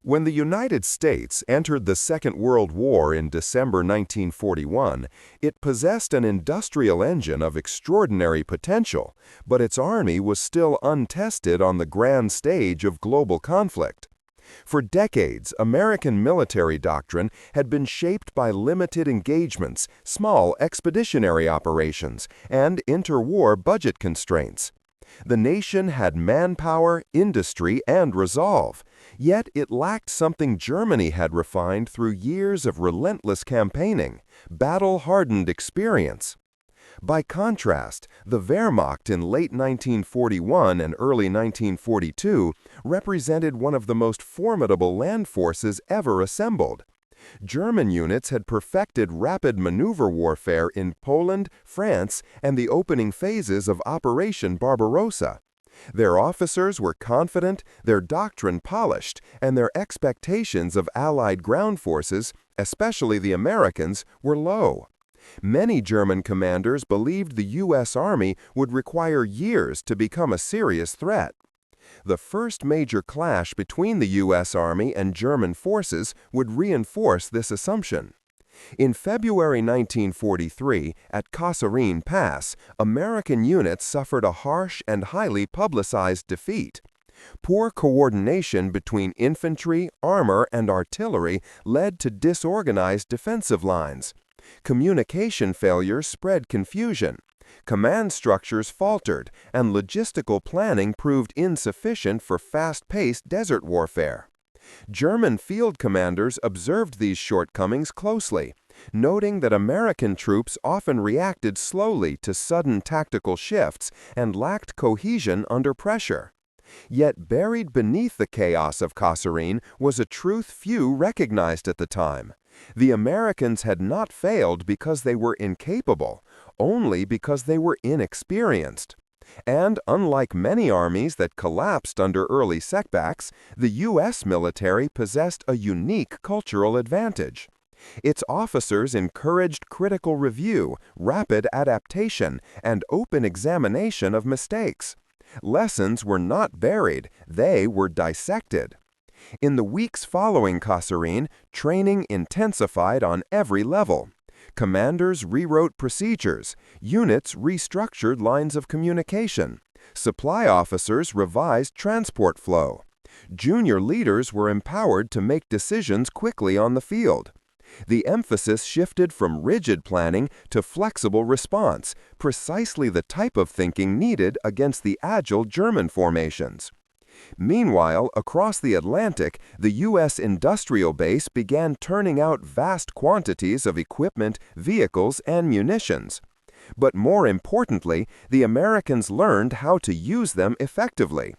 When the United States entered the Second World War in December 1941, it possessed an industrial engine of extraordinary potential, but its army was still untested on the grand stage of global conflict. For decades, American military doctrine had been shaped by limited engagements, small expeditionary operations, and interwar budget constraints. The nation had manpower, industry, and resolve, yet it lacked something Germany had refined through years of relentless campaigning, battle-hardened experience. By contrast, the Wehrmacht in late 1941 and early 1942 represented one of the most formidable land forces ever assembled. German units had perfected rapid maneuver warfare in Poland, France, and the opening phases of Operation Barbarossa. Their officers were confident, their doctrine polished, and their expectations of Allied ground forces, especially the Americans, were low. Many German commanders believed the U.S. Army would require years to become a serious threat. The first major clash between the U.S. Army and German forces would reinforce this assumption. In February 1943, at Kasserine Pass, American units suffered a harsh and highly publicized defeat. Poor coordination between infantry, armor, and artillery led to disorganized defensive lines. Communication failures spread confusion. Command structures faltered, and logistical planning proved insufficient for fast-paced desert warfare. German field commanders observed these shortcomings closely, noting that American troops often reacted slowly to sudden tactical shifts and lacked cohesion under pressure. Yet buried beneath the chaos of Kasserine was a truth few recognized at the time. The Americans had not failed because they were incapable, only because they were inexperienced. And unlike many armies that collapsed under early setbacks, the U.S. military possessed a unique cultural advantage. Its officers encouraged critical review, rapid adaptation, and open examination of mistakes. Lessons were not buried, they were dissected. In the weeks following Kasserine, training intensified on every level. Commanders rewrote procedures, units restructured lines of communication, supply officers revised transport flow. Junior leaders were empowered to make decisions quickly on the field. The emphasis shifted from rigid planning to flexible response, precisely the type of thinking needed against the agile German formations. Meanwhile, across the Atlantic, the U.S. industrial base began turning out vast quantities of equipment, vehicles, and munitions. But more importantly, the Americans learned how to use them effectively.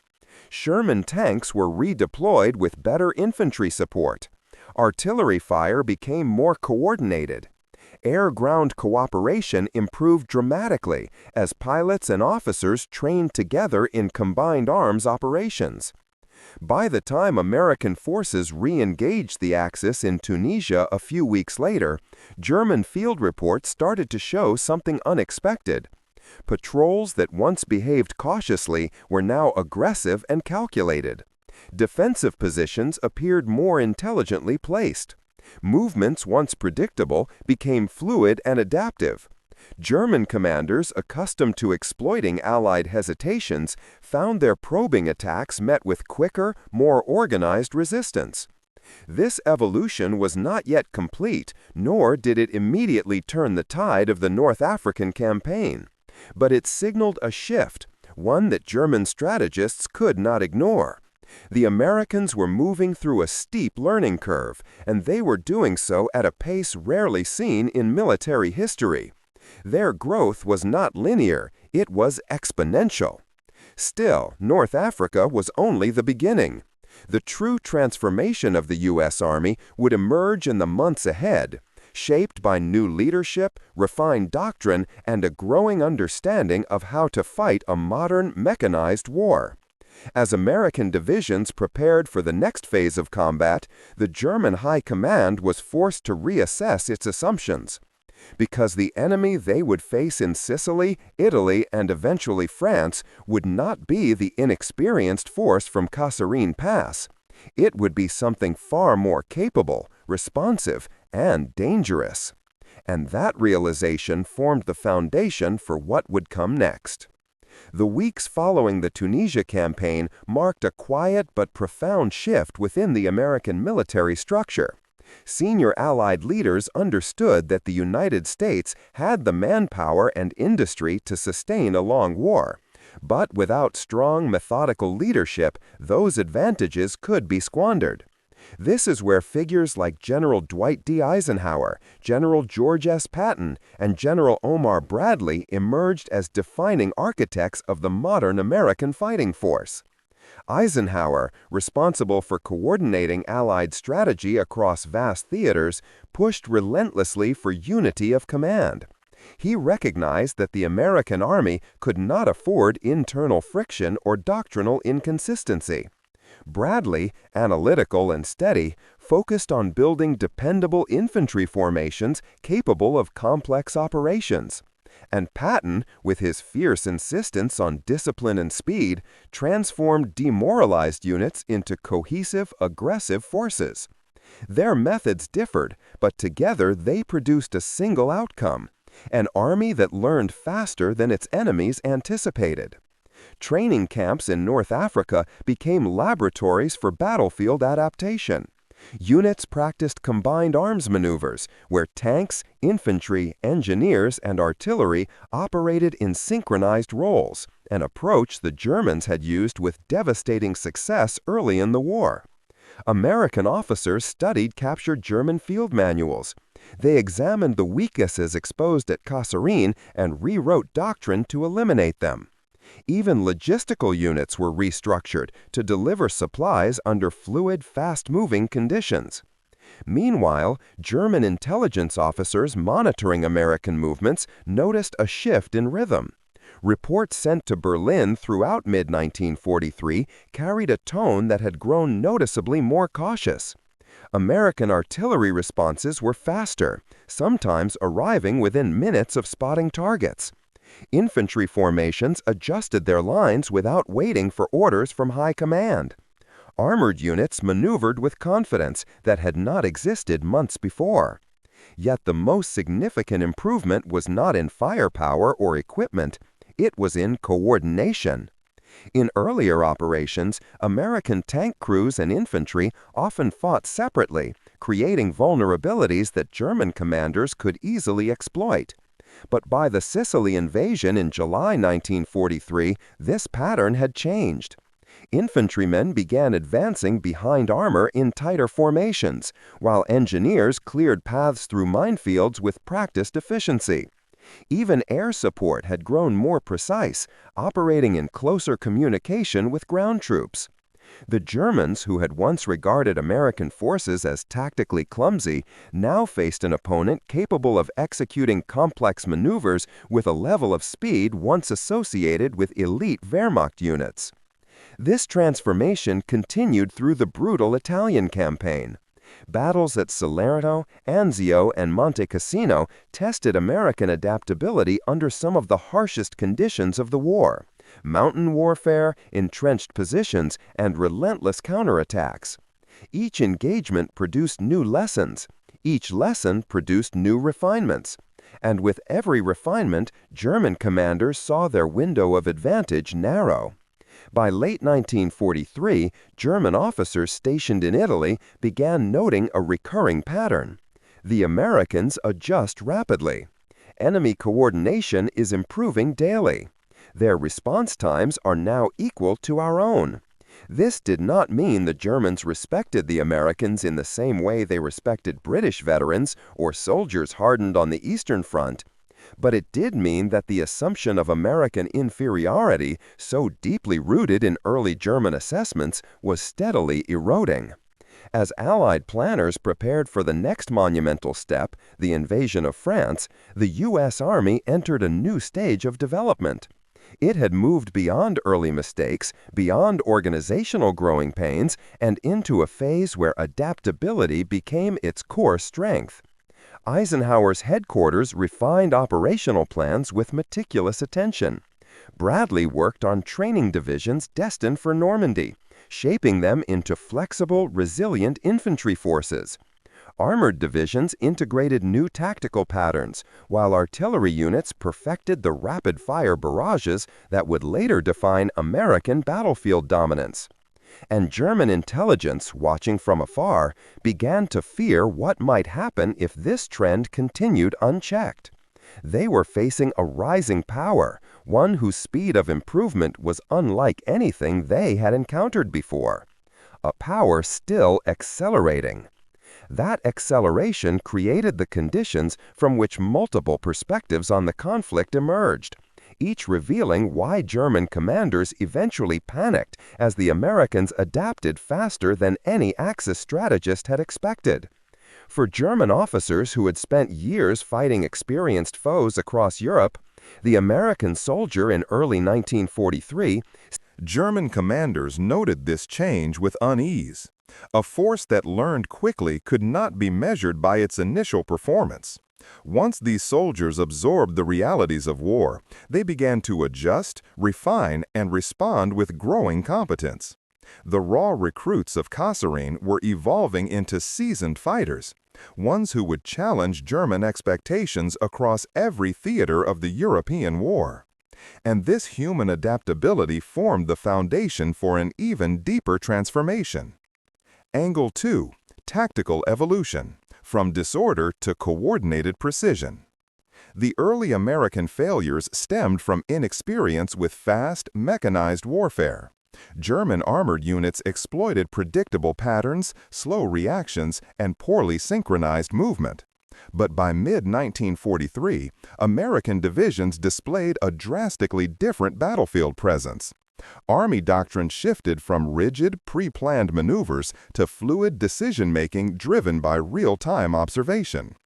Sherman tanks were redeployed with better infantry support. Artillery fire became more coordinated. Air-ground cooperation improved dramatically as pilots and officers trained together in combined arms operations. By the time American forces re-engaged the Axis in Tunisia a few weeks later, German field reports started to show something unexpected. Patrols that once behaved cautiously were now aggressive and calculated. Defensive positions appeared more intelligently placed. Movements once predictable became fluid and adaptive. German commanders accustomed to exploiting Allied hesitations found their probing attacks met with quicker, more organized resistance. This evolution was not yet complete, nor did it immediately turn the tide of the North African campaign. But it signaled a shift, one that German strategists could not ignore. The Americans were moving through a steep learning curve, and they were doing so at a pace rarely seen in military history. Their growth was not linear, it was exponential. Still, North Africa was only the beginning. The true transformation of the U.S. Army would emerge in the months ahead, shaped by new leadership, refined doctrine, and a growing understanding of how to fight a modern mechanized war. As American divisions prepared for the next phase of combat, the German High Command was forced to reassess its assumptions. Because the enemy they would face in Sicily, Italy, and eventually France would not be the inexperienced force from Kasserine Pass. It would be something far more capable, responsive, and dangerous. And that realization formed the foundation for what would come next. The weeks following the Tunisia campaign marked a quiet but profound shift within the American military structure. Senior Allied leaders understood that the United States had the manpower and industry to sustain a long war. But without strong, methodical leadership, those advantages could be squandered. This is where figures like General Dwight D. Eisenhower, General George S. Patton, and General Omar Bradley emerged as defining architects of the modern American fighting force. Eisenhower, responsible for coordinating Allied strategy across vast theaters, pushed relentlessly for unity of command. He recognized that the American Army could not afford internal friction or doctrinal inconsistency. Bradley, analytical and steady, focused on building dependable infantry formations capable of complex operations. And Patton, with his fierce insistence on discipline and speed, transformed demoralized units into cohesive, aggressive forces. Their methods differed, but together they produced a single outcome: an army that learned faster than its enemies anticipated. Training camps in North Africa became laboratories for battlefield adaptation. Units practiced combined arms maneuvers, where tanks, infantry, engineers, and artillery operated in synchronized roles, an approach the Germans had used with devastating success early in the war. American officers studied captured German field manuals. They examined the weaknesses exposed at Kasserine and rewrote doctrine to eliminate them. Even logistical units were restructured to deliver supplies under fluid, fast-moving conditions. Meanwhile, German intelligence officers monitoring American movements noticed a shift in rhythm. Reports sent to Berlin throughout mid-1943 carried a tone that had grown noticeably more cautious. American artillery responses were faster, sometimes arriving within minutes of spotting targets. Infantry formations adjusted their lines without waiting for orders from high command. Armored units maneuvered with confidence that had not existed months before. Yet the most significant improvement was not in firepower or equipment, it was in coordination. In earlier operations, American tank crews and infantry often fought separately, creating vulnerabilities that German commanders could easily exploit. But by the Sicily invasion in July 1943, this pattern had changed. Infantrymen began advancing behind armor in tighter formations, while engineers cleared paths through minefields with practiced efficiency. Even air support had grown more precise, operating in closer communication with ground troops. The Germans, who had once regarded American forces as tactically clumsy, now faced an opponent capable of executing complex maneuvers with a level of speed once associated with elite Wehrmacht units. This transformation continued through the brutal Italian campaign. Battles at Salerno, Anzio, and Monte Cassino tested American adaptability under some of the harshest conditions of the war: mountain warfare, entrenched positions, and relentless counterattacks. Each engagement produced new lessons. Each lesson produced new refinements. And with every refinement, German commanders saw their window of advantage narrow. By late 1943, German officers stationed in Italy began noting a recurring pattern. The Americans adjust rapidly. Enemy coordination is improving daily. Their response times are now equal to our own. This did not mean the Germans respected the Americans in the same way they respected British veterans or soldiers hardened on the Eastern Front. But it did mean that the assumption of American inferiority, so deeply rooted in early German assessments, was steadily eroding. As Allied planners prepared for the next monumental step, the invasion of France, the U.S. Army entered a new stage of development. It had moved beyond early mistakes, beyond organizational growing pains, and into a phase where adaptability became its core strength. Eisenhower's headquarters refined operational plans with meticulous attention. Bradley worked on training divisions destined for Normandy, shaping them into flexible, resilient infantry forces. Armored divisions integrated new tactical patterns, while artillery units perfected the rapid-fire barrages that would later define American battlefield dominance. And German intelligence, watching from afar, began to fear what might happen if this trend continued unchecked. They were facing a rising power, one whose speed of improvement was unlike anything they had encountered before. A power still accelerating. That acceleration created the conditions from which multiple perspectives on the conflict emerged, each revealing why German commanders eventually panicked as the Americans adapted faster than any Axis strategist had expected. For German officers who had spent years fighting experienced foes across Europe, the American soldier in early 1943, German commanders noted this change with unease. A force that learned quickly could not be measured by its initial performance. Once these soldiers absorbed the realities of war, they began to adjust, refine, and respond with growing competence. The raw recruits of Kasserine were evolving into seasoned fighters, ones who would challenge German expectations across every theater of the European war. And this human adaptability formed the foundation for an even deeper transformation. Angle 2. Tactical evolution, from disorder to coordinated precision. The early American failures stemmed from inexperience with fast, mechanized warfare. German armored units exploited predictable patterns, slow reactions, and poorly synchronized movement. But by mid-1943, American divisions displayed a drastically different battlefield presence. Army doctrine shifted from rigid, pre-planned maneuvers to fluid decision-making driven by real-time observation.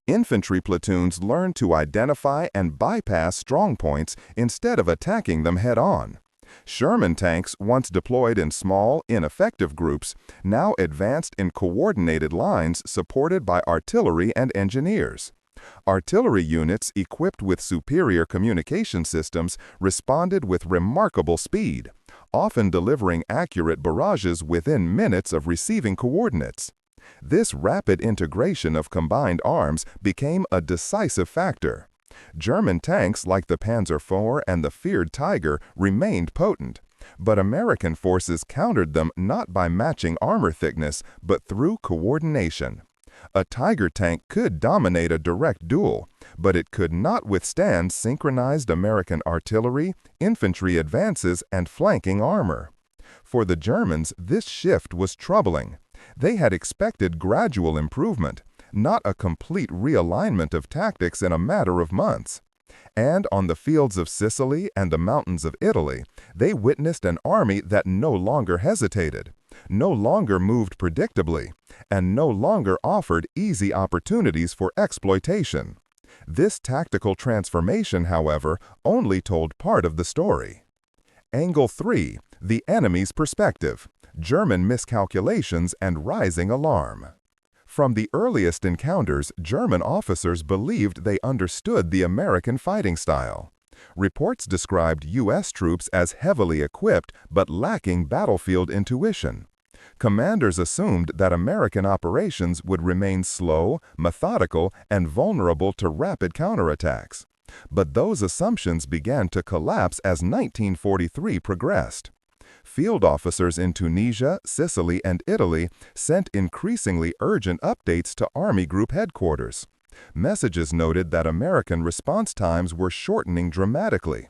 Infantry platoons learned to identify and bypass strong points instead of attacking them head-on. Sherman tanks, once deployed in small, ineffective groups, now advanced in coordinated lines supported by artillery and engineers. Artillery units equipped with superior communication systems responded with remarkable speed, often delivering accurate barrages within minutes of receiving coordinates. This rapid integration of combined arms became a decisive factor. German tanks like the Panzer IV and the feared Tiger remained potent, but American forces countered them not by matching armor thickness, but through coordination. A Tiger tank could dominate a direct duel, but it could not withstand synchronized American artillery, infantry advances, and flanking armor. For the Germans, this shift was troubling. They had expected gradual improvement, not a complete realignment of tactics in a matter of months. And on the fields of Sicily and the mountains of Italy, they witnessed an army that no longer hesitated, no longer moved predictably, and no longer offered easy opportunities for exploitation. This tactical transformation, however, only told part of the story. Angle 3. The enemy's perspective. German miscalculations and rising alarm. From the earliest encounters, German officers believed they understood the American fighting style. Reports described U.S. troops as heavily equipped but lacking battlefield intuition. Commanders assumed that American operations would remain slow, methodical, and vulnerable to rapid counterattacks. But those assumptions began to collapse as 1943 progressed. Field officers in Tunisia, Sicily, and Italy sent increasingly urgent updates to Army Group headquarters. Messages noted that American response times were shortening dramatically.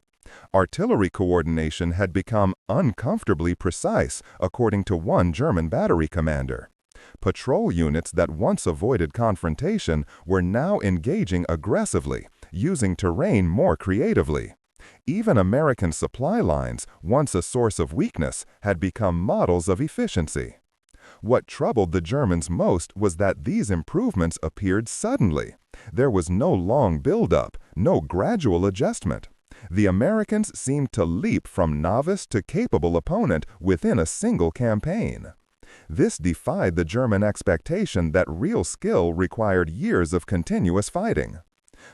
Artillery coordination had become uncomfortably precise, according to one German battery commander. Patrol units that once avoided confrontation were now engaging aggressively, using terrain more creatively. Even American supply lines, once a source of weakness, had become models of efficiency. What troubled the Germans most was that these improvements appeared suddenly. There was no long build-up, no gradual adjustment. The Americans seemed to leap from novice to capable opponent within a single campaign. This defied the German expectation that real skill required years of continuous fighting.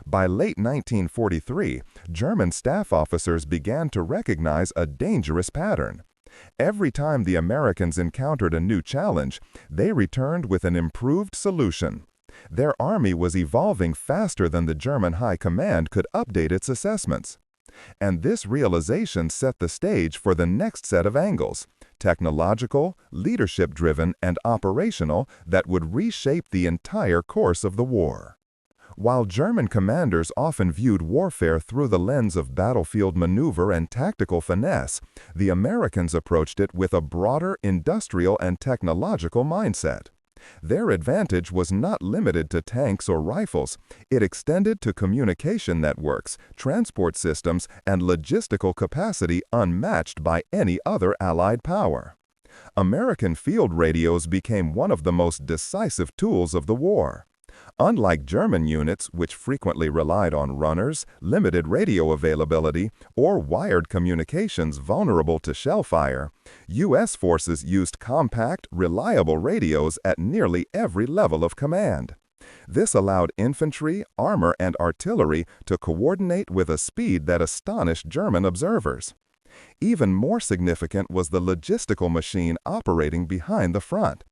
By late 1943, German staff officers began to recognize a dangerous pattern. Every time the Americans encountered a new challenge, they returned with an improved solution. Their army was evolving faster than the German High Command could update its assessments. And this realization set the stage for the next set of angles, technological, leadership-driven, and operational, that would reshape the entire course of the war. While German commanders often viewed warfare through the lens of battlefield maneuver and tactical finesse, the Americans approached it with a broader industrial and technological mindset. Their advantage was not limited to tanks or rifles. It extended to communication networks, transport systems, and logistical capacity unmatched by any other Allied power. American field radios became one of the most decisive tools of the war. Unlike German units, which frequently relied on runners, limited radio availability, or wired communications vulnerable to shell fire, U.S. forces used compact, reliable radios at nearly every level of command. This allowed infantry, armor, and artillery to coordinate with a speed that astonished German observers. Even more significant was the logistical machine operating behind the front.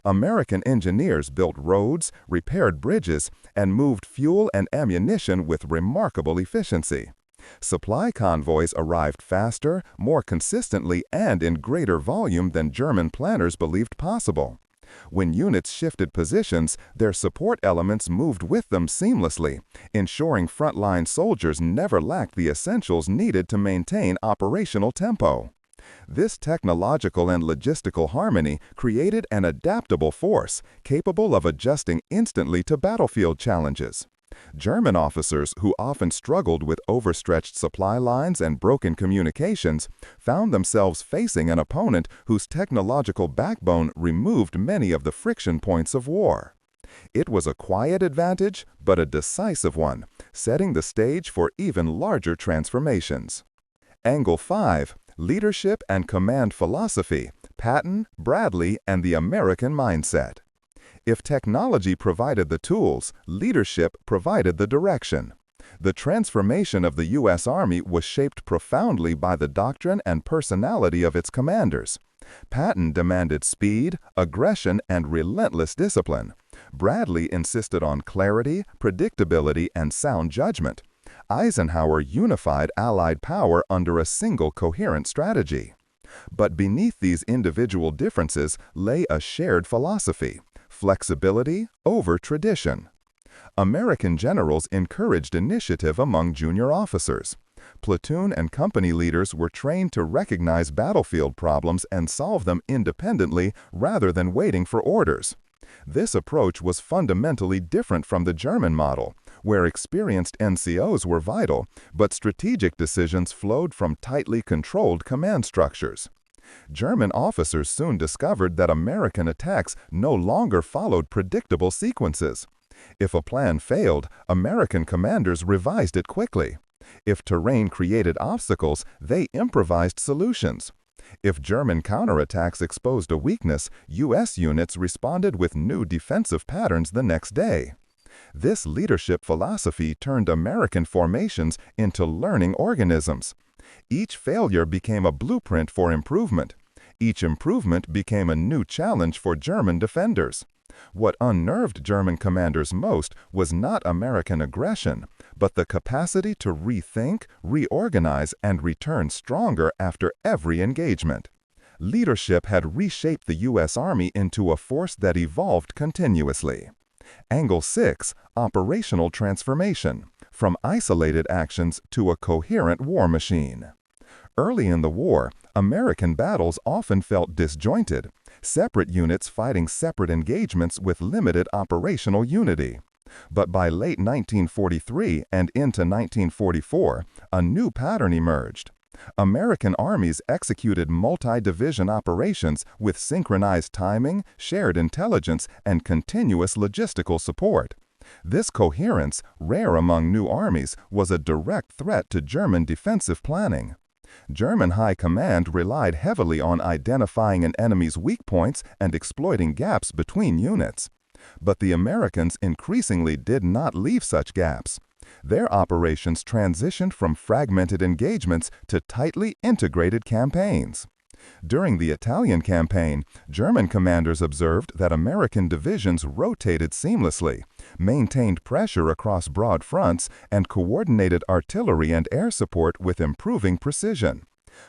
American engineers built roads, repaired bridges, and moved fuel and ammunition with remarkable efficiency. Supply convoys arrived faster, more consistently, and in greater volume than German planners believed possible. When units shifted positions, their support elements moved with them seamlessly, ensuring frontline soldiers never lacked the essentials needed to maintain operational tempo. This technological and logistical harmony created an adaptable force, capable of adjusting instantly to battlefield challenges. German officers, who often struggled with overstretched supply lines and broken communications, found themselves facing an opponent whose technological backbone removed many of the friction points of war. It was a quiet advantage, but a decisive one, setting the stage for even larger transformations. Angle 5. Leadership and Command Philosophy, Patton, Bradley, and the American Mindset. If technology provided the tools, leadership provided the direction. The transformation of the U.S. Army was shaped profoundly by the doctrine and personality of its commanders. Patton demanded speed, aggression, and relentless discipline. Bradley insisted on clarity, predictability, and sound judgment. Eisenhower unified Allied power under a single coherent strategy. But beneath these individual differences lay a shared philosophy: flexibility over tradition. American generals encouraged initiative among junior officers. Platoon and company leaders were trained to recognize battlefield problems and solve them independently rather than waiting for orders. This approach was fundamentally different from the German model, where experienced NCOs were vital, but strategic decisions flowed from tightly controlled command structures. German officers soon discovered that American attacks no longer followed predictable sequences. If a plan failed, American commanders revised it quickly. If terrain created obstacles, they improvised solutions. If German counterattacks exposed a weakness, U.S. units responded with new defensive patterns the next day. This leadership philosophy turned American formations into learning organisms. Each failure became a blueprint for improvement. Each improvement became a new challenge for German defenders. What unnerved German commanders most was not American aggression, but the capacity to rethink, reorganize, and return stronger after every engagement. Leadership had reshaped the U.S. Army into a force that evolved continuously. Angle 6. Operational transformation, from isolated actions to a coherent war machine. Early in the war, American battles often felt disjointed, separate units fighting separate engagements with limited operational unity. But by late 1943 and into 1944, a new pattern emerged. American armies executed multi-division operations with synchronized timing, shared intelligence, and continuous logistical support. This coherence, rare among new armies, was a direct threat to German defensive planning. German High Command relied heavily on identifying an enemy's weak points and exploiting gaps between units. But the Americans increasingly did not leave such gaps. Their operations transitioned from fragmented engagements to tightly integrated campaigns. During the Italian campaign, German commanders observed that American divisions rotated seamlessly, maintained pressure across broad fronts, and coordinated artillery and air support with improving precision.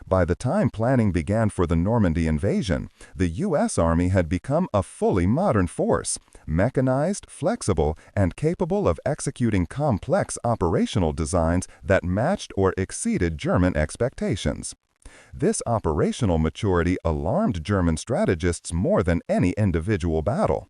By the time planning began for the Normandy invasion, the U.S. Army had become a fully modern force, mechanized, flexible, and capable of executing complex operational designs that matched or exceeded German expectations. This operational maturity alarmed German strategists more than any individual battle.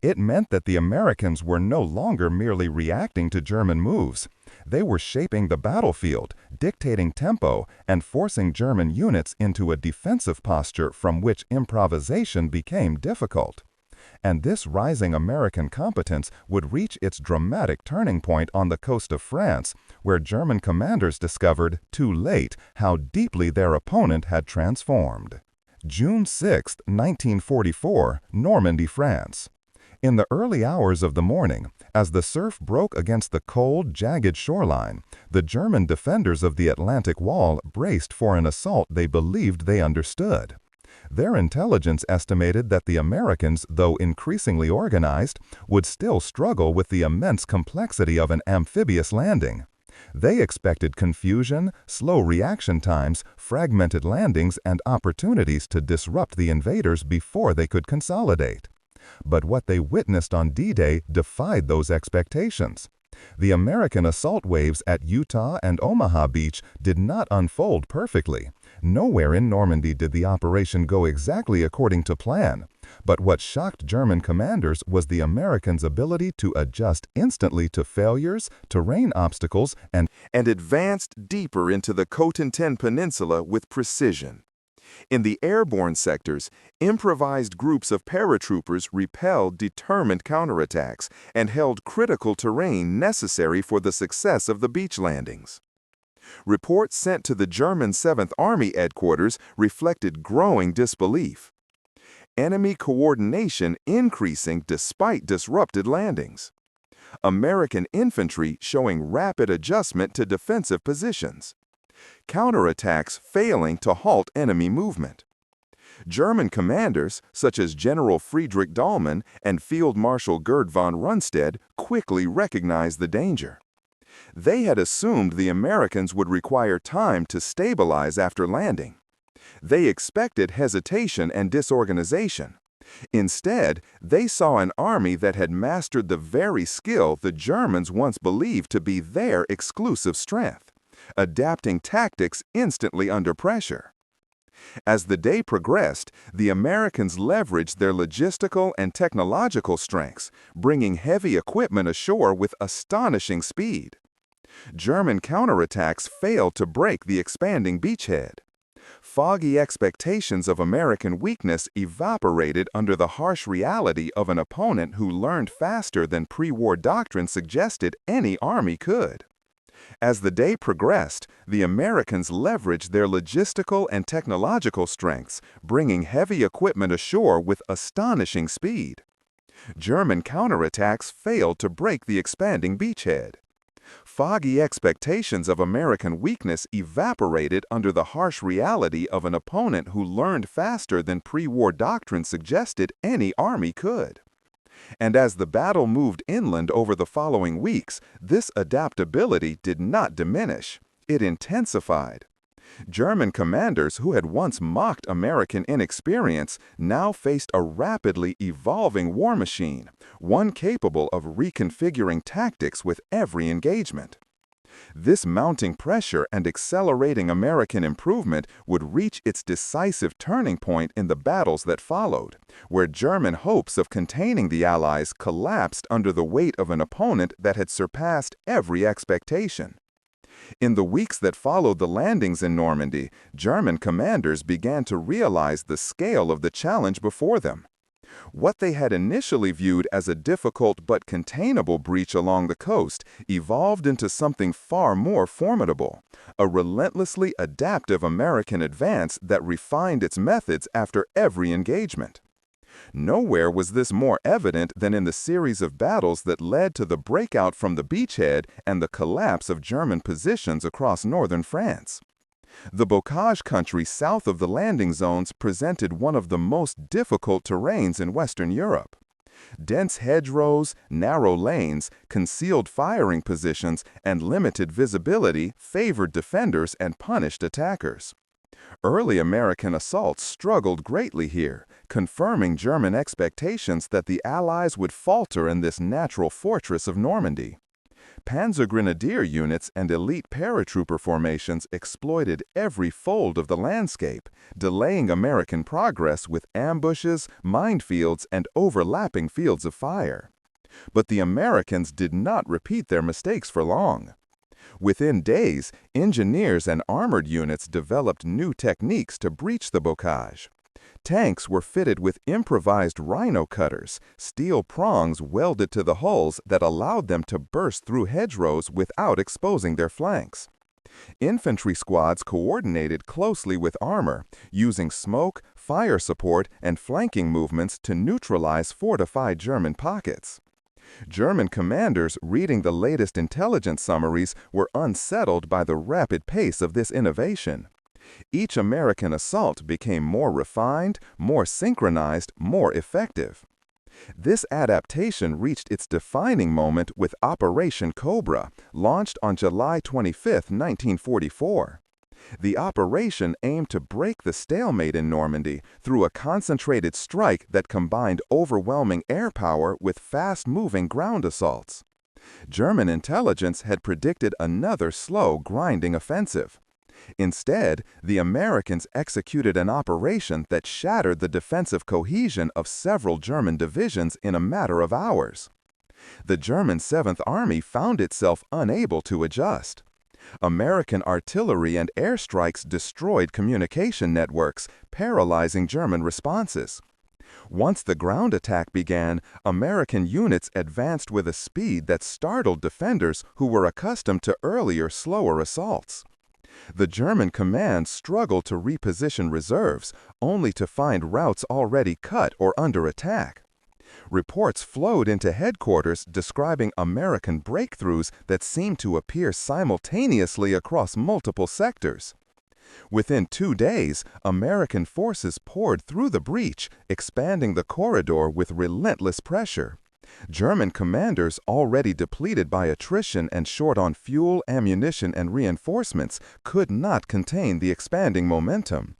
It meant that the Americans were no longer merely reacting to German moves. They were shaping the battlefield, dictating tempo, and forcing German units into a defensive posture from which improvisation became difficult. And this rising American competence would reach its dramatic turning point on the coast of France, where German commanders discovered, too late, how deeply their opponent had transformed. June 6, 1944, Normandy, France. In the early hours of the morning, as the surf broke against the cold, jagged shoreline, the German defenders of the Atlantic Wall braced for an assault they believed they understood. Their intelligence estimated that the Americans, though increasingly organized, would still struggle with the immense complexity of an amphibious landing. They expected confusion, slow reaction times, fragmented landings, and opportunities to disrupt the invaders before they could consolidate. But what they witnessed on D-Day defied those expectations. The American assault waves at Utah and Omaha Beach did not unfold perfectly. Nowhere in Normandy did the operation go exactly according to plan. But what shocked German commanders was the Americans' ability to adjust instantly to failures, terrain obstacles, and advanced deeper into the Cotentin Peninsula with precision. In the airborne sectors, improvised groups of paratroopers repelled determined counterattacks and held critical terrain necessary for the success of the beach landings. Reports sent to the German 7th Army headquarters reflected growing disbelief. Enemy coordination increasing despite disrupted landings. American infantry showing rapid adjustment to defensive positions. Counterattacks failing to halt enemy movement. German commanders, such as General Friedrich Dahlmann and Field Marshal Gerd von Rundstedt, quickly recognized the danger. They had assumed the Americans would require time to stabilize after landing. They expected hesitation and disorganization. Instead, they saw an army that had mastered the very skill the Germans once believed to be their exclusive strength, adapting tactics instantly under pressure. As the day progressed, the Americans leveraged their logistical and technological strengths, bringing heavy equipment ashore with astonishing speed. German counterattacks failed to break the expanding beachhead. Foggy expectations of American weakness evaporated under the harsh reality of an opponent who learned faster than pre-war doctrine suggested any army could. As the day progressed, the Americans leveraged their logistical and technological strengths, bringing heavy equipment ashore with astonishing speed. German counterattacks failed to break the expanding beachhead. Foggy expectations of American weakness evaporated under the harsh reality of an opponent who learned faster than pre-war doctrine suggested any army could. And as the battle moved inland over the following weeks, this adaptability did not diminish. It intensified. German commanders who had once mocked American inexperience now faced a rapidly evolving war machine, one capable of reconfiguring tactics with every engagement. This mounting pressure and accelerating American improvement would reach its decisive turning point in the battles that followed, where German hopes of containing the Allies collapsed under the weight of an opponent that had surpassed every expectation. In the weeks that followed the landings in Normandy, German commanders began to realize the scale of the challenge before them. What they had initially viewed as a difficult but containable breach along the coast evolved into something far more formidable, a relentlessly adaptive American advance that refined its methods after every engagement. Nowhere was this more evident than in the series of battles that led to the breakout from the beachhead and the collapse of German positions across northern France. The bocage country south of the landing zones presented one of the most difficult terrains in Western Europe. Dense hedgerows, narrow lanes, concealed firing positions, and limited visibility favored defenders and punished attackers. Early American assaults struggled greatly here, confirming German expectations that the Allies would falter in this natural fortress of Normandy. Panzer Grenadier units and elite paratrooper formations exploited every fold of the landscape, delaying American progress with ambushes, minefields, and overlapping fields of fire. But the Americans did not repeat their mistakes for long. Within days, engineers and armored units developed new techniques to breach the bocage. Tanks were fitted with improvised rhino cutters, steel prongs welded to the hulls that allowed them to burst through hedgerows without exposing their flanks. Infantry squads coordinated closely with armor, using smoke, fire support, and flanking movements to neutralize fortified German pockets. German commanders reading the latest intelligence summaries were unsettled by the rapid pace of this innovation. Each American assault became more refined, more synchronized, more effective. This adaptation reached its defining moment with Operation Cobra, launched on July 25, 1944. The operation aimed to break the stalemate in Normandy through a concentrated strike that combined overwhelming air power with fast-moving ground assaults. German intelligence had predicted another slow, grinding offensive. Instead, the Americans executed an operation that shattered the defensive cohesion of several German divisions in a matter of hours. The German 7th Army found itself unable to adjust. American artillery and airstrikes destroyed communication networks, paralyzing German responses. Once the ground attack began, American units advanced with a speed that startled defenders who were accustomed to earlier, slower assaults. The German command struggled to reposition reserves, only to find routes already cut or under attack. Reports flowed into headquarters describing American breakthroughs that seemed to appear simultaneously across multiple sectors. Within 2 days, American forces poured through the breach, expanding the corridor with relentless pressure. German commanders, already depleted by attrition and short on fuel, ammunition, and reinforcements, could not contain the expanding momentum.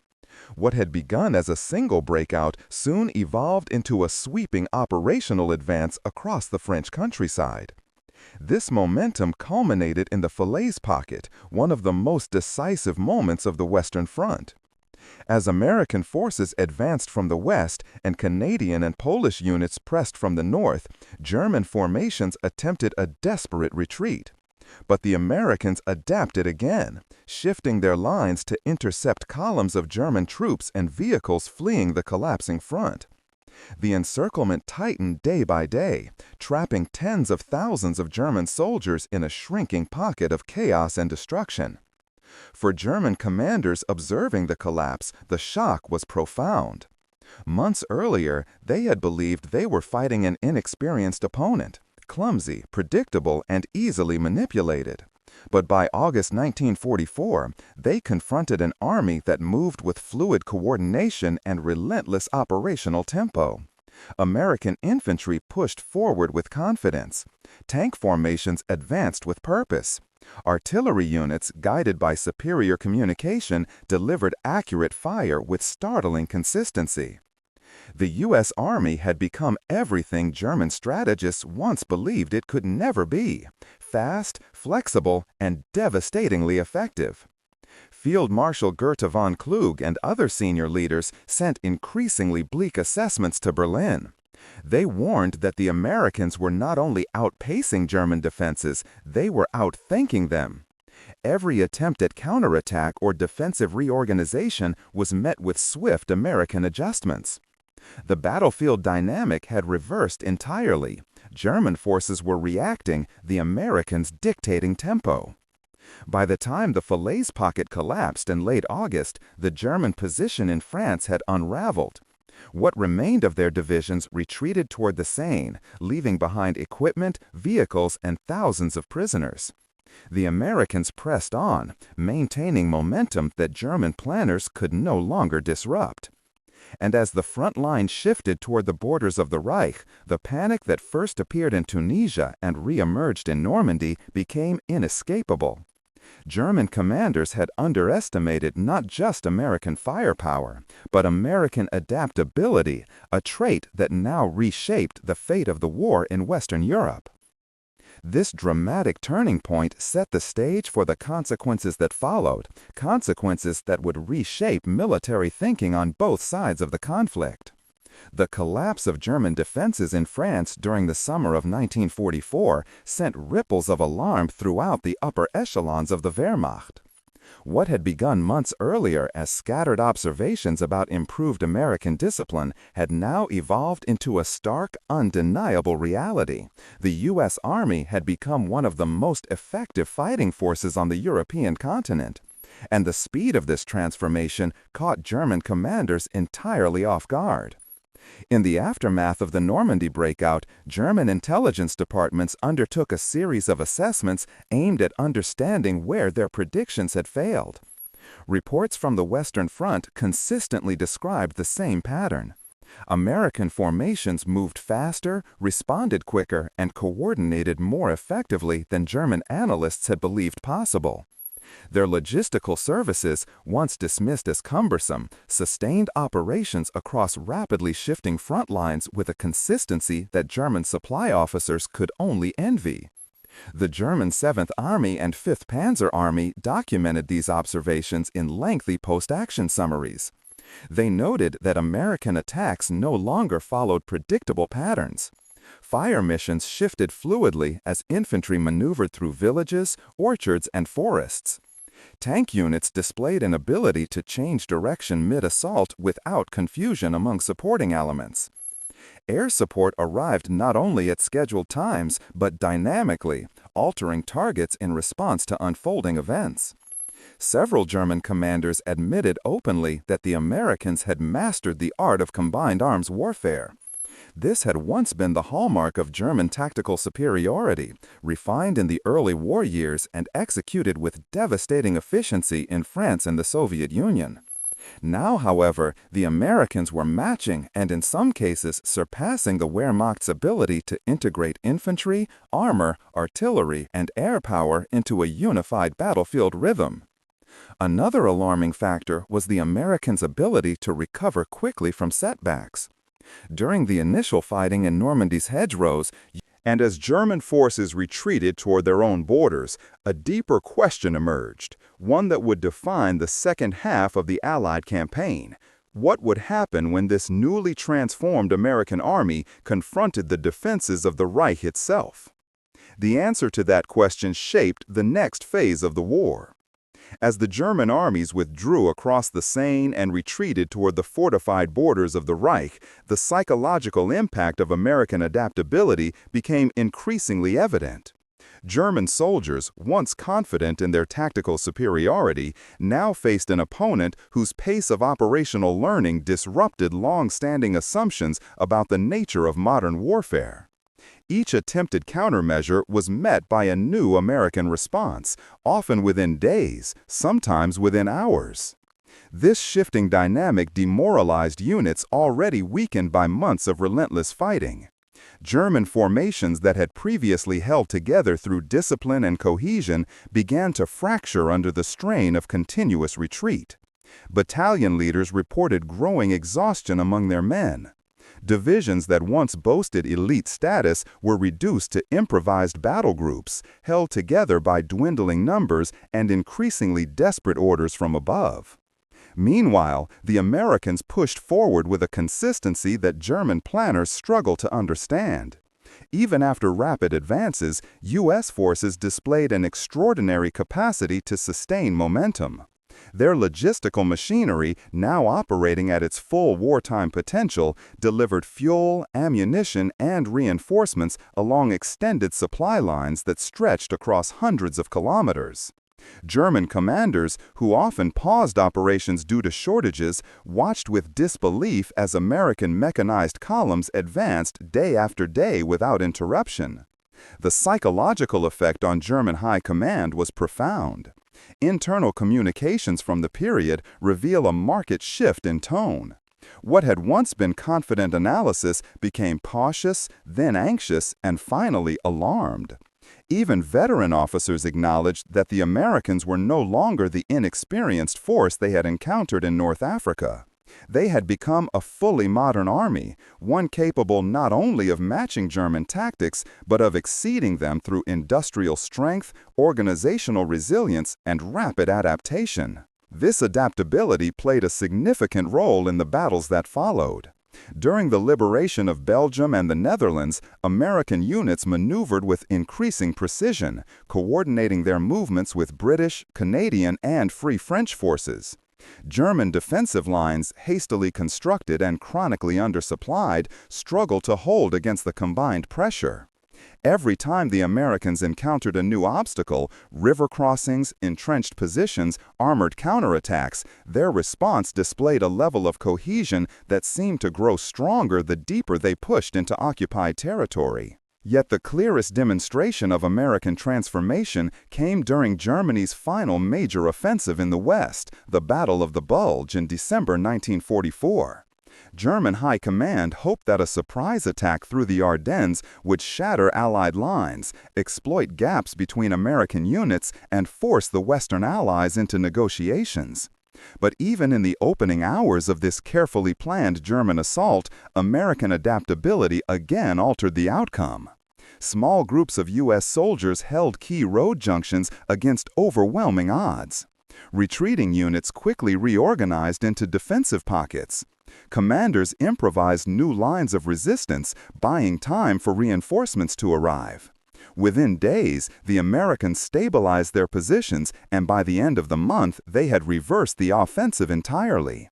What had begun as a single breakout soon evolved into a sweeping operational advance across the French countryside. This momentum culminated in the Falaise Pocket, one of the most decisive moments of the Western Front. As American forces advanced from the west and Canadian and Polish units pressed from the north, German formations attempted a desperate retreat. But the Americans adapted again, shifting their lines to intercept columns of German troops and vehicles fleeing the collapsing front. The encirclement tightened day by day, trapping tens of thousands of German soldiers in a shrinking pocket of chaos and destruction. For German commanders observing the collapse, the shock was profound. Months earlier, they had believed they were fighting an inexperienced opponent, clumsy, predictable, and easily manipulated. But by August 1944, they confronted an army that moved with fluid coordination and relentless operational tempo. American infantry pushed forward with confidence. Tank formations advanced with purpose. Artillery units, guided by superior communication, delivered accurate fire with startling consistency. The U.S. Army had become everything German strategists once believed it could never be: fast, flexible, and devastatingly effective. Field Marshal Goethe von Klug and other senior leaders sent increasingly bleak assessments to Berlin. They warned that the Americans were not only outpacing German defenses, they were outthinking them. Every attempt at counterattack or defensive reorganization was met with swift American adjustments. The battlefield dynamic had reversed entirely. German forces were reacting, the Americans dictating tempo. By the time the Falaise Pocket collapsed in late August, the German position in France had unraveled. What remained of their divisions retreated toward the Seine, leaving behind equipment, vehicles, and thousands of prisoners. The Americans pressed on, maintaining momentum that German planners could no longer disrupt. And as the front line shifted toward the borders of the Reich, the panic that first appeared in Tunisia and re-emerged in Normandy became inescapable. German commanders had underestimated not just American firepower, but American adaptability, a trait that now reshaped the fate of the war in Western Europe. This dramatic turning point set the stage for the consequences that followed, consequences that would reshape military thinking on both sides of the conflict. The collapse of German defenses in France during the summer of 1944 sent ripples of alarm throughout the upper echelons of the Wehrmacht. What had begun months earlier as scattered observations about improved American discipline had now evolved into a stark, undeniable reality. The U.S. Army had become one of the most effective fighting forces on the European continent. And the speed of this transformation caught German commanders entirely off guard. In the aftermath of the Normandy breakout, German intelligence departments undertook a series of assessments aimed at understanding where their predictions had failed. Reports from the Western Front consistently described the same pattern. American formations moved faster, responded quicker, and coordinated more effectively than German analysts had believed possible. Their logistical services, once dismissed as cumbersome, sustained operations across rapidly shifting front lines with a consistency that German supply officers could only envy. The German 7th Army and 5th Panzer Army documented these observations in lengthy post-action summaries. They noted that American attacks no longer followed predictable patterns. Fire missions shifted fluidly as infantry maneuvered through villages, orchards, and forests. Tank units displayed an ability to change direction mid-assault without confusion among supporting elements. Air support arrived not only at scheduled times, but dynamically, altering targets in response to unfolding events. Several German commanders admitted openly that the Americans had mastered the art of combined arms warfare. This had once been the hallmark of German tactical superiority, refined in the early war years and executed with devastating efficiency in France and the Soviet Union. Now, however, the Americans were matching and in some cases surpassing the Wehrmacht's ability to integrate infantry, armor, artillery, and air power into a unified battlefield rhythm. Another alarming factor was the Americans' ability to recover quickly from setbacks. During the initial fighting in Normandy's hedgerows, and as German forces retreated toward their own borders, a deeper question emerged, one that would define the second half of the Allied campaign. What would happen when this newly transformed American army confronted the defenses of the Reich itself? The answer to that question shaped the next phase of the war. As the German armies withdrew across the Seine and retreated toward the fortified borders of the Reich, the psychological impact of American adaptability became increasingly evident. German soldiers, once confident in their tactical superiority, now faced an opponent whose pace of operational learning disrupted long-standing assumptions about the nature of modern warfare. Each attempted countermeasure was met by a new American response, often within days, sometimes within hours. This shifting dynamic demoralized units already weakened by months of relentless fighting. German formations that had previously held together through discipline and cohesion began to fracture under the strain of continuous retreat. Battalion leaders reported growing exhaustion among their men. Divisions that once boasted elite status were reduced to improvised battle groups, held together by dwindling numbers and increasingly desperate orders from above. Meanwhile, the Americans pushed forward with a consistency that German planners struggled to understand. Even after rapid advances, U.S. forces displayed an extraordinary capacity to sustain momentum. Their logistical machinery, now operating at its full wartime potential, delivered fuel, ammunition, and reinforcements along extended supply lines that stretched across hundreds of kilometers. German commanders, who often paused operations due to shortages, watched with disbelief as American mechanized columns advanced day after day without interruption. The psychological effect on German high command was profound. Internal communications from the period reveal a marked shift in tone. What had once been confident analysis became cautious, then anxious, and finally alarmed. Even veteran officers acknowledged that the Americans were no longer the inexperienced force they had encountered in North Africa. They had become a fully modern army, one capable not only of matching German tactics, but of exceeding them through industrial strength, organizational resilience, and rapid adaptation. This adaptability played a significant role in the battles that followed. During the liberation of Belgium and the Netherlands, American units maneuvered with increasing precision, coordinating their movements with British, Canadian, and Free French forces. German defensive lines, hastily constructed and chronically undersupplied, struggled to hold against the combined pressure. Every time the Americans encountered a new obstacle, river crossings, entrenched positions, armored counterattacks, their response displayed a level of cohesion that seemed to grow stronger the deeper they pushed into occupied territory. Yet the clearest demonstration of American transformation came during Germany's final major offensive in the West, the Battle of the Bulge in December 1944. German High Command hoped that a surprise attack through the Ardennes would shatter Allied lines, exploit gaps between American units, and force the Western Allies into negotiations. But even in the opening hours of this carefully planned German assault, American adaptability again altered the outcome. Small groups of U.S. soldiers held key road junctions against overwhelming odds. Retreating units quickly reorganized into defensive pockets. Commanders improvised new lines of resistance, buying time for reinforcements to arrive. Within days, the Americans stabilized their positions, and by the end of the month, they had reversed the offensive entirely.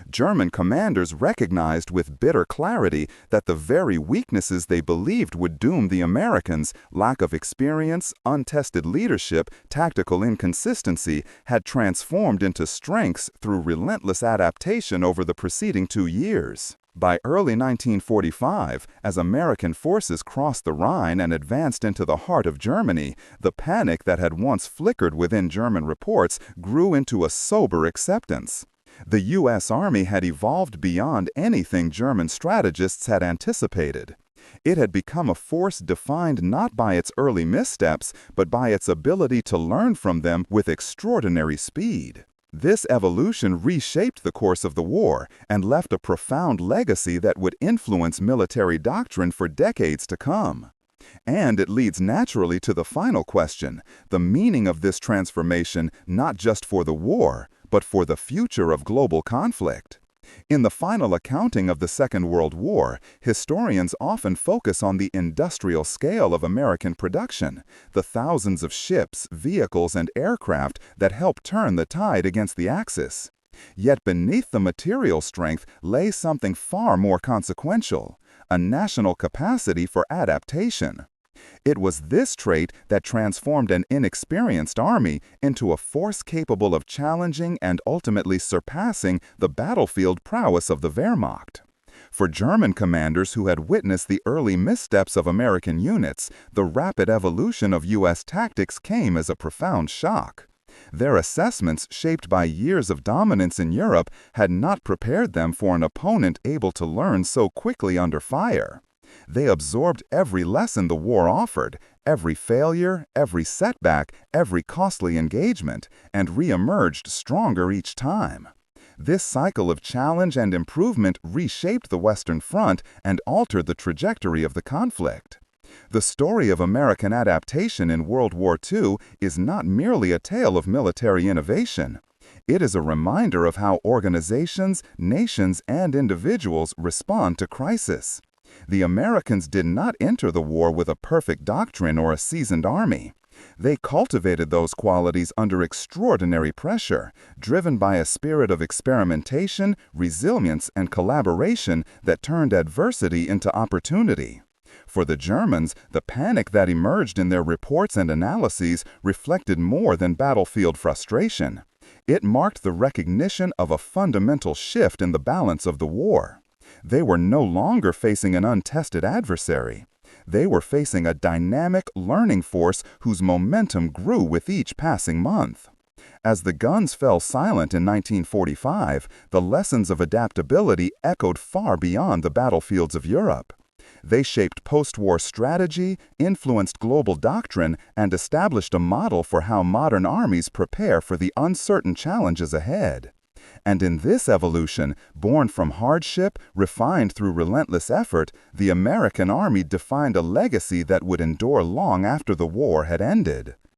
German commanders recognized with bitter clarity that the very weaknesses they believed would doom the Americans, lack of experience, untested leadership, tactical inconsistency, had transformed into strengths through relentless adaptation over the preceding 2 years. By early 1945, as American forces crossed the Rhine and advanced into the heart of Germany, the panic that had once flickered within German reports grew into a sober acceptance. The U.S. Army had evolved beyond anything German strategists had anticipated. It had become a force defined not by its early missteps, but by its ability to learn from them with extraordinary speed. This evolution reshaped the course of the war and left a profound legacy that would influence military doctrine for decades to come. And it leads naturally to the final question, the meaning of this transformation not just for the war, but for the future of global conflict. In the final accounting of the Second World War, historians often focus on the industrial scale of American production, the thousands of ships, vehicles, and aircraft that helped turn the tide against the Axis. Yet beneath the material strength lay something far more consequential, a national capacity for adaptation. It was this trait that transformed an inexperienced army into a force capable of challenging and ultimately surpassing the battlefield prowess of the Wehrmacht. For German commanders who had witnessed the early missteps of American units, the rapid evolution of U.S. tactics came as a profound shock. Their assessments, shaped by years of dominance in Europe, had not prepared them for an opponent able to learn so quickly under fire. They absorbed every lesson the war offered, every failure, every setback, every costly engagement, and re-emerged stronger each time. This cycle of challenge and improvement reshaped the Western Front and altered the trajectory of the conflict. The story of American adaptation in World War II is not merely a tale of military innovation. It is a reminder of how organizations, nations, and individuals respond to crisis. The Americans did not enter the war with a perfect doctrine or a seasoned army. They cultivated those qualities under extraordinary pressure, driven by a spirit of experimentation, resilience, and collaboration that turned adversity into opportunity. For the Germans, the panic that emerged in their reports and analyses reflected more than battlefield frustration. It marked the recognition of a fundamental shift in the balance of the war. They were no longer facing an untested adversary. They were facing a dynamic, learning force whose momentum grew with each passing month. As the guns fell silent in 1945, the lessons of adaptability echoed far beyond the battlefields of Europe. They shaped post-war strategy, influenced global doctrine, and established a model for how modern armies prepare for the uncertain challenges ahead. And in this evolution, born from hardship, refined through relentless effort, the American Army defined a legacy that would endure long after the war had ended.